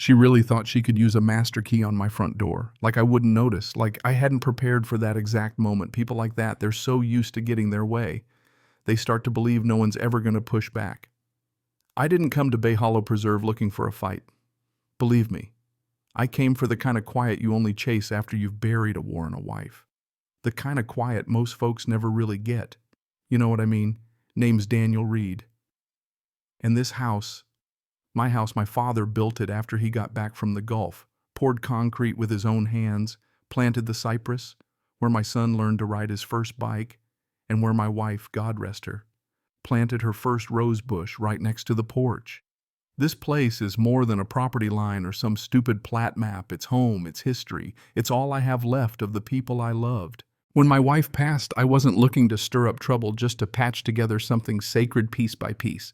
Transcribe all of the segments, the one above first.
She really thought she could use a master key on my front door, like I wouldn't notice, like I hadn't prepared for that exact moment. People like that, they're so used to getting their way. They start to believe no one's ever going to push back. I didn't come to Bay Hollow Preserve looking for a fight. Believe me, I came for the kind of quiet you only chase after you've buried a war and a wife. The kind of quiet most folks never really get. You know what I mean? Name's Daniel Reed. And this house, my father built it after he got back from the Gulf, poured concrete with his own hands, planted the cypress, where my son learned to ride his first bike, and where my wife, God rest her, planted her first rose bush right next to the porch. This place is more than a property line or some stupid plat map. It's home, it's history, it's all I have left of the people I loved. When my wife passed, I wasn't looking to stir up trouble, just to patch together something sacred piece by piece.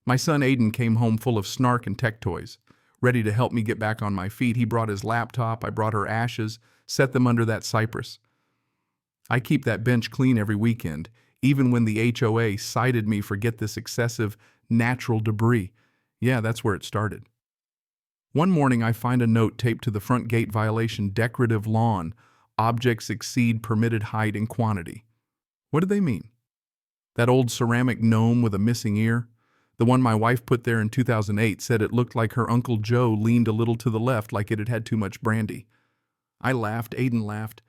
My son Aiden came home full of snark and tech toys, ready to help me get back on my feet. He brought his laptop, I brought her ashes, set them under that cypress. I keep that bench clean every weekend, even when the HOA cited me for get this excessive natural debris. Yeah, that's where it started. One morning I find a note taped to the front gate: violation, decorative lawn, objects exceed permitted height and quantity. What did they mean? That old ceramic gnome with a missing ear? The one my wife put there in 2008 said it looked like her Uncle Joe leaned a little to the left, like it had had too much brandy. I laughed, Aiden laughed.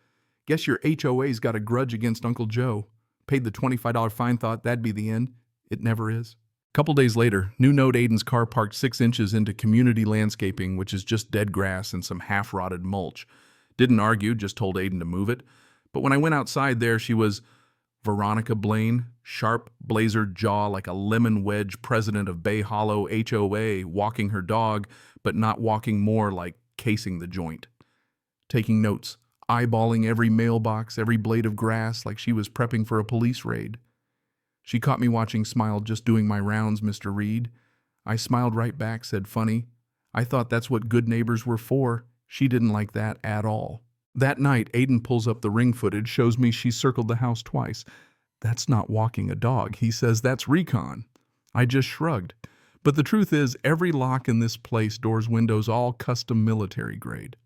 Guess your HOA's got a grudge against Uncle Joe. Paid the $25 fine, thought that'd be the end. It never is. Couple days later, new note: Aiden's car parked 6 inches into community landscaping, which is just dead grass and some half-rotted mulch. Didn't argue, just told Aiden to move it. But when I went outside, there she was, Veronica Blaine, sharp, blazered jaw like a lemon wedge, president of Bay Hollow HOA, walking her dog, but not walking, more like casing the joint. Taking notes, eyeballing every mailbox, every blade of grass, like she was prepping for a police raid. She caught me watching, smiled. Just doing my rounds, Mr. Reed. I smiled right back, said, funny. I thought that's what good neighbors were for. She didn't like that at all. That night, Aiden pulls up the ring footage, shows me she circled the house twice. That's not walking a dog. He says that's recon. I just shrugged. But the truth is, every lock in this place, doors, windows, all custom military grade.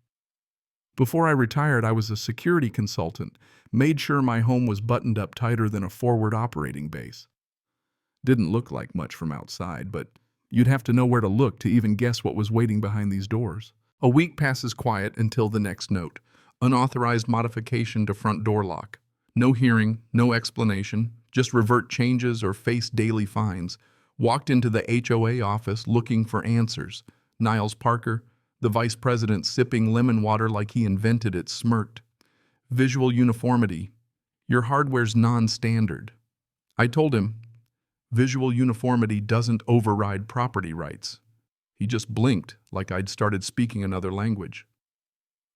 Before I retired, I was a security consultant, made sure my home was buttoned up tighter than a forward operating base. Didn't look like much from outside, but you'd have to know where to look to even guess what was waiting behind these doors. A week passes quiet until the next note. Unauthorized modification to front door lock. No hearing, no explanation, just revert changes or face daily fines. Walked into the HOA office looking for answers. Niles Parker, the vice president, sipping lemon water like he invented it, smirked. Visual uniformity. Your hardware's non-standard. I told him, visual uniformity doesn't override property rights. He just blinked like I'd started speaking another language.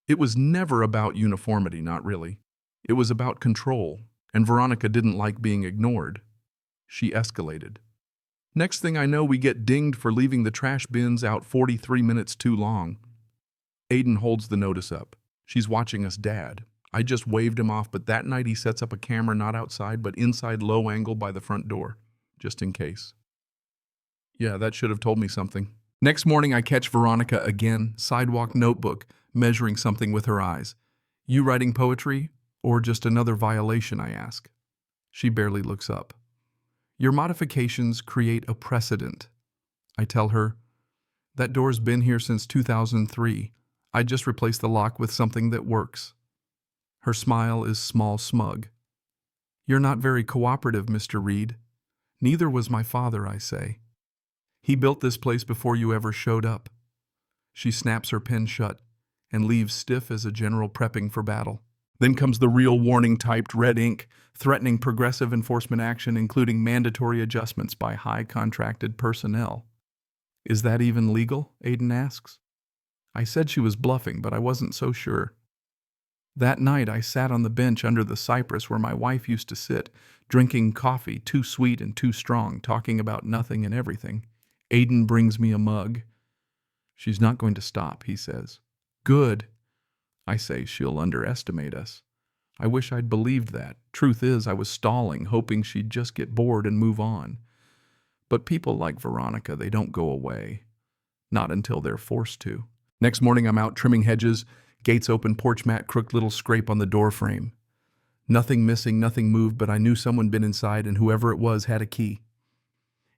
It was never about uniformity, not really. It was about control, and Veronica didn't like being ignored. She escalated. Next thing I know, we get dinged for leaving the trash bins out 43 minutes too long. Aiden holds the notice up. She's watching us, Dad. I just waved him off, but that night he sets up a camera not outside but inside, low angle by the front door, just in case. Yeah, that should have told me something. Next morning I catch Veronica again, sidewalk notebook, measuring something with her eyes. You writing poetry, or just another violation, I ask. She barely looks up. Your modifications create a precedent. I tell her, that door's been here since 2003. I just replaced the lock with something that works. Her smile is small, smug. You're not very cooperative, Mr. Reed. Neither was my father, I say. He built this place before you ever showed up. She snaps her pen shut and leaves stiff as a general prepping for battle. Then comes the real warning, typed red ink, threatening progressive enforcement action, including mandatory adjustments by high contracted personnel. Is that even legal? Aiden asks. I said she was bluffing, but I wasn't so sure. That night I sat on the bench under the cypress where my wife used to sit, drinking coffee too sweet and too strong, talking about nothing and everything. Aiden brings me a mug. She's not going to stop, he says. Good. I say she'll underestimate us. I wish I'd believed that. Truth is, I was stalling, hoping she'd just get bored and move on. But people like Veronica, they don't go away. Not until they're forced to. Next morning, I'm out trimming hedges, gates open, porch mat crooked, little scrape on the door frame. Nothing missing, nothing moved, but I knew someone been inside, and whoever it was had a key.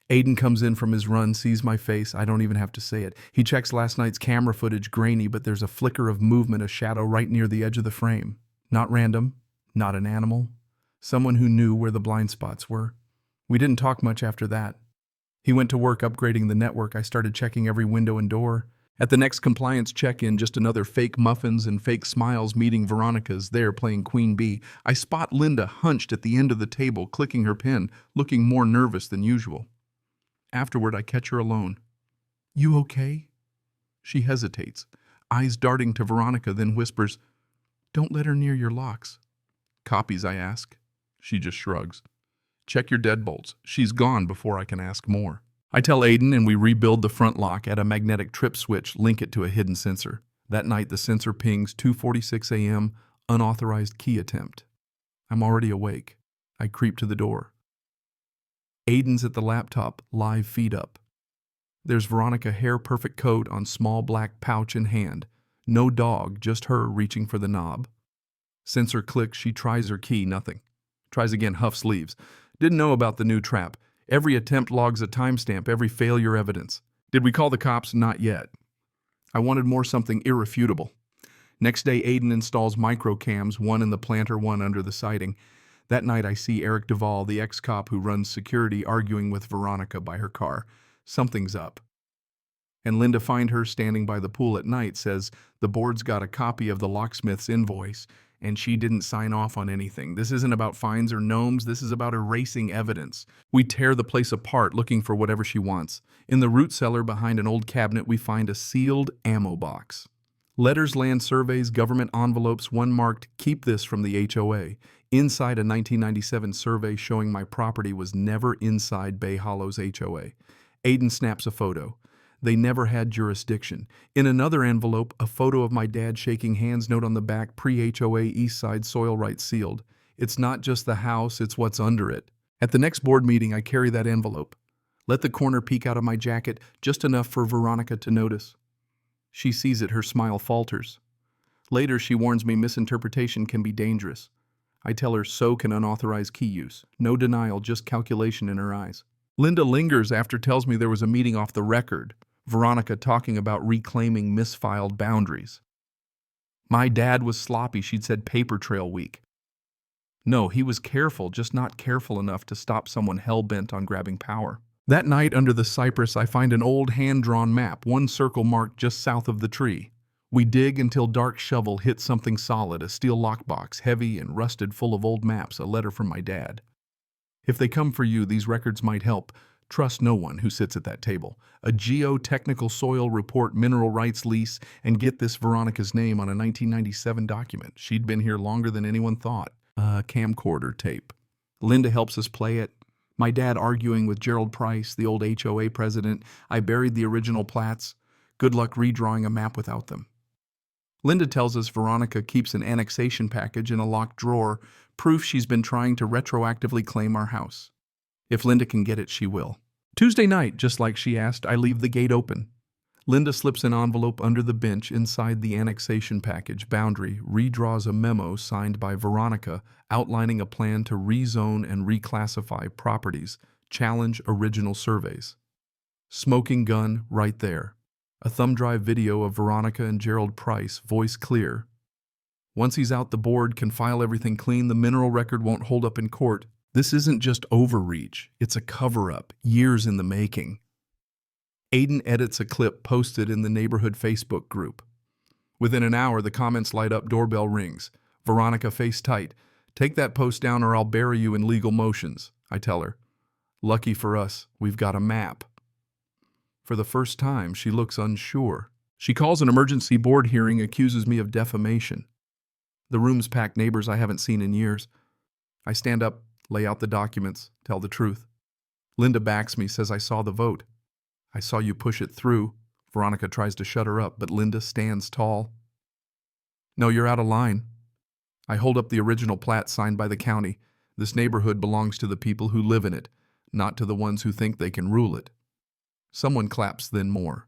Aiden comes in from his run, sees my face. I don't even have to say it. He checks last night's camera footage, grainy, but there's a flicker of movement, a shadow right near the edge of the frame. Not random, not an animal. Someone who knew where the blind spots were. We didn't talk much after that. He went to work upgrading the network. I started checking every window and door. At the next compliance check-in, just another fake muffins and fake smiles meeting Veronica's there playing Queen Bee. I spot Linda hunched at the end of the table, clicking her pen, looking more nervous than usual. Afterward, I catch her alone. "You okay?" She hesitates, eyes darting to Veronica, then whispers, "Don't let her near your locks." "Copies?" I ask. She just shrugs. "Check your deadbolts. She's gone before I can ask more." I tell Aiden, and we rebuild the front lock, add a magnetic trip switch, link it to a hidden sensor. That night, the sensor pings 2:46 a.m., unauthorized key attempt. I'm already awake. I creep to the door. Aiden's at the laptop, live feed up. There's Veronica, hair-perfect coat on small black pouch in hand. No dog, just her reaching for the knob. Sensor clicks, she tries her key, nothing. Tries again, huffs, leaves. Didn't know about the new trap. Every attempt logs a timestamp, every failure evidence. Did we call the cops? Not yet. I wanted more, something irrefutable. Next day, Aiden installs microcams, one in the planter, one under the siding. That night, I see Eric Duvall, the ex-cop who runs security, arguing with Veronica by her car. Something's up. And Linda find her standing by the pool at night, says the board's got a copy of the locksmith's invoice, and she didn't sign off on anything. This isn't about fines or gnomes, this is about erasing evidence. We tear the place apart looking for whatever she wants. In the root cellar behind an old cabinet, we find a sealed ammo box. Letters, land surveys, government envelopes, one marked, "Keep this from the HOA." Inside, a 1997 survey showing my property was never inside Bay Hollow's HOA. Aiden snaps a photo. They never had jurisdiction. In another envelope, a photo of my dad shaking hands, note on the back, pre-HOA East Side soil rights sealed. It's not just the house, it's what's under it. At the next board meeting, I carry that envelope. Let the corner peek out of my jacket, just enough for Veronica to notice. She sees it, her smile falters. Later, she warns me misinterpretation can be dangerous. I tell her so can unauthorized key use. No denial, just calculation in her eyes. Linda lingers after tells me there was a meeting off the record. Veronica talking about reclaiming misfiled boundaries. My dad was sloppy, she'd said paper trail week. No, he was careful, just not careful enough to stop someone hell-bent on grabbing power. That night under the cypress, I find an old hand-drawn map, one circle marked just south of the tree. We dig until dark shovel hits something solid, a steel lockbox, heavy and rusted, full of old maps, a letter from my dad. If they come for you, these records might help. Trust no one who sits at that table. A geotechnical soil report, mineral rights lease, and get this, Veronica's name on a 1997 document. She'd been here longer than anyone thought. Camcorder tape. Linda helps us play it. My dad arguing with Gerald Price, the old HOA president. I buried the original plats. Good luck redrawing a map without them. Linda tells us Veronica keeps an annexation package in a locked drawer, proof she's been trying to retroactively claim our house. If Linda can get it, she will. Tuesday night, just like she asked, I leave the gate open. Linda slips an envelope under the bench inside the annexation package boundary, redraws a memo signed by Veronica outlining a plan to rezone and reclassify properties, challenge original surveys. Smoking gun right there. A thumb drive video of Veronica and Gerald Price, voice clear. Once he's out, the board can file everything clean. The mineral record won't hold up in court. This isn't just overreach. It's a cover-up, years in the making. Aiden edits a clip posted in the neighborhood Facebook group. Within an hour, the comments light up, doorbell rings. Veronica, face tight. Take that post down or I'll bury you in legal motions, I tell her. Lucky for us, we've got a map. For the first time, she looks unsure. She calls an emergency board hearing, accuses me of defamation. The room's packed, neighbors I haven't seen in years. I stand up, lay out the documents, tell the truth. Linda backs me, says I saw the vote. I saw you push it through. Veronica tries to shut her up, but Linda stands tall. No, you're out of line. I hold up the original plat signed by the county. This neighborhood belongs to the people who live in it, not to the ones who think they can rule it. Someone claps, then more.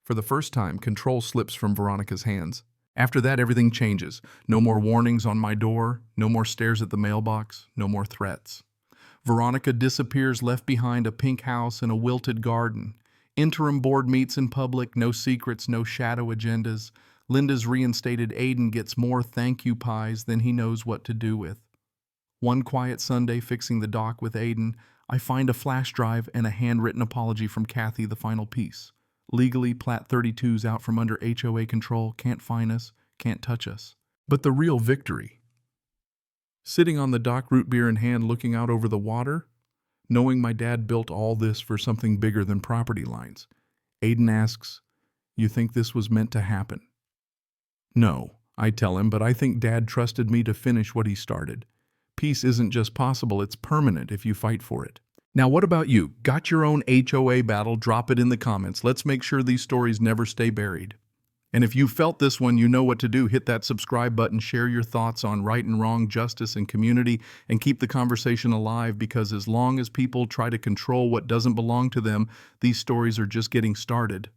For the first time, control slips from Veronica's hands. After that, everything changes. No more warnings on my door, no more stares at the mailbox, no more threats. Veronica disappears, left behind a pink house and a wilted garden. Interim board meets in public, no secrets, no shadow agendas. Linda's reinstated Aiden gets more thank you pies than he knows what to do with. One quiet Sunday, fixing the dock with Aiden, I find a flash drive and a handwritten apology from Kathy, the final piece. Legally, Plat 32's out from under HOA control, can't fine us, can't touch us. But the real victory. Sitting on the dock, root beer in hand, looking out over the water, knowing my dad built all this for something bigger than property lines. Aiden asks, "You think this was meant to happen?" No, I tell him, but I think Dad trusted me to finish what he started. Peace isn't just possible, it's permanent if you fight for it. Now what about you? Got your own HOA battle? Drop it in the comments. Let's make sure these stories never stay buried. And if you felt this one, you know what to do. Hit that subscribe button, share your thoughts on right and wrong, justice and community, and keep the conversation alive, because as long as people try to control what doesn't belong to them, these stories are just getting started.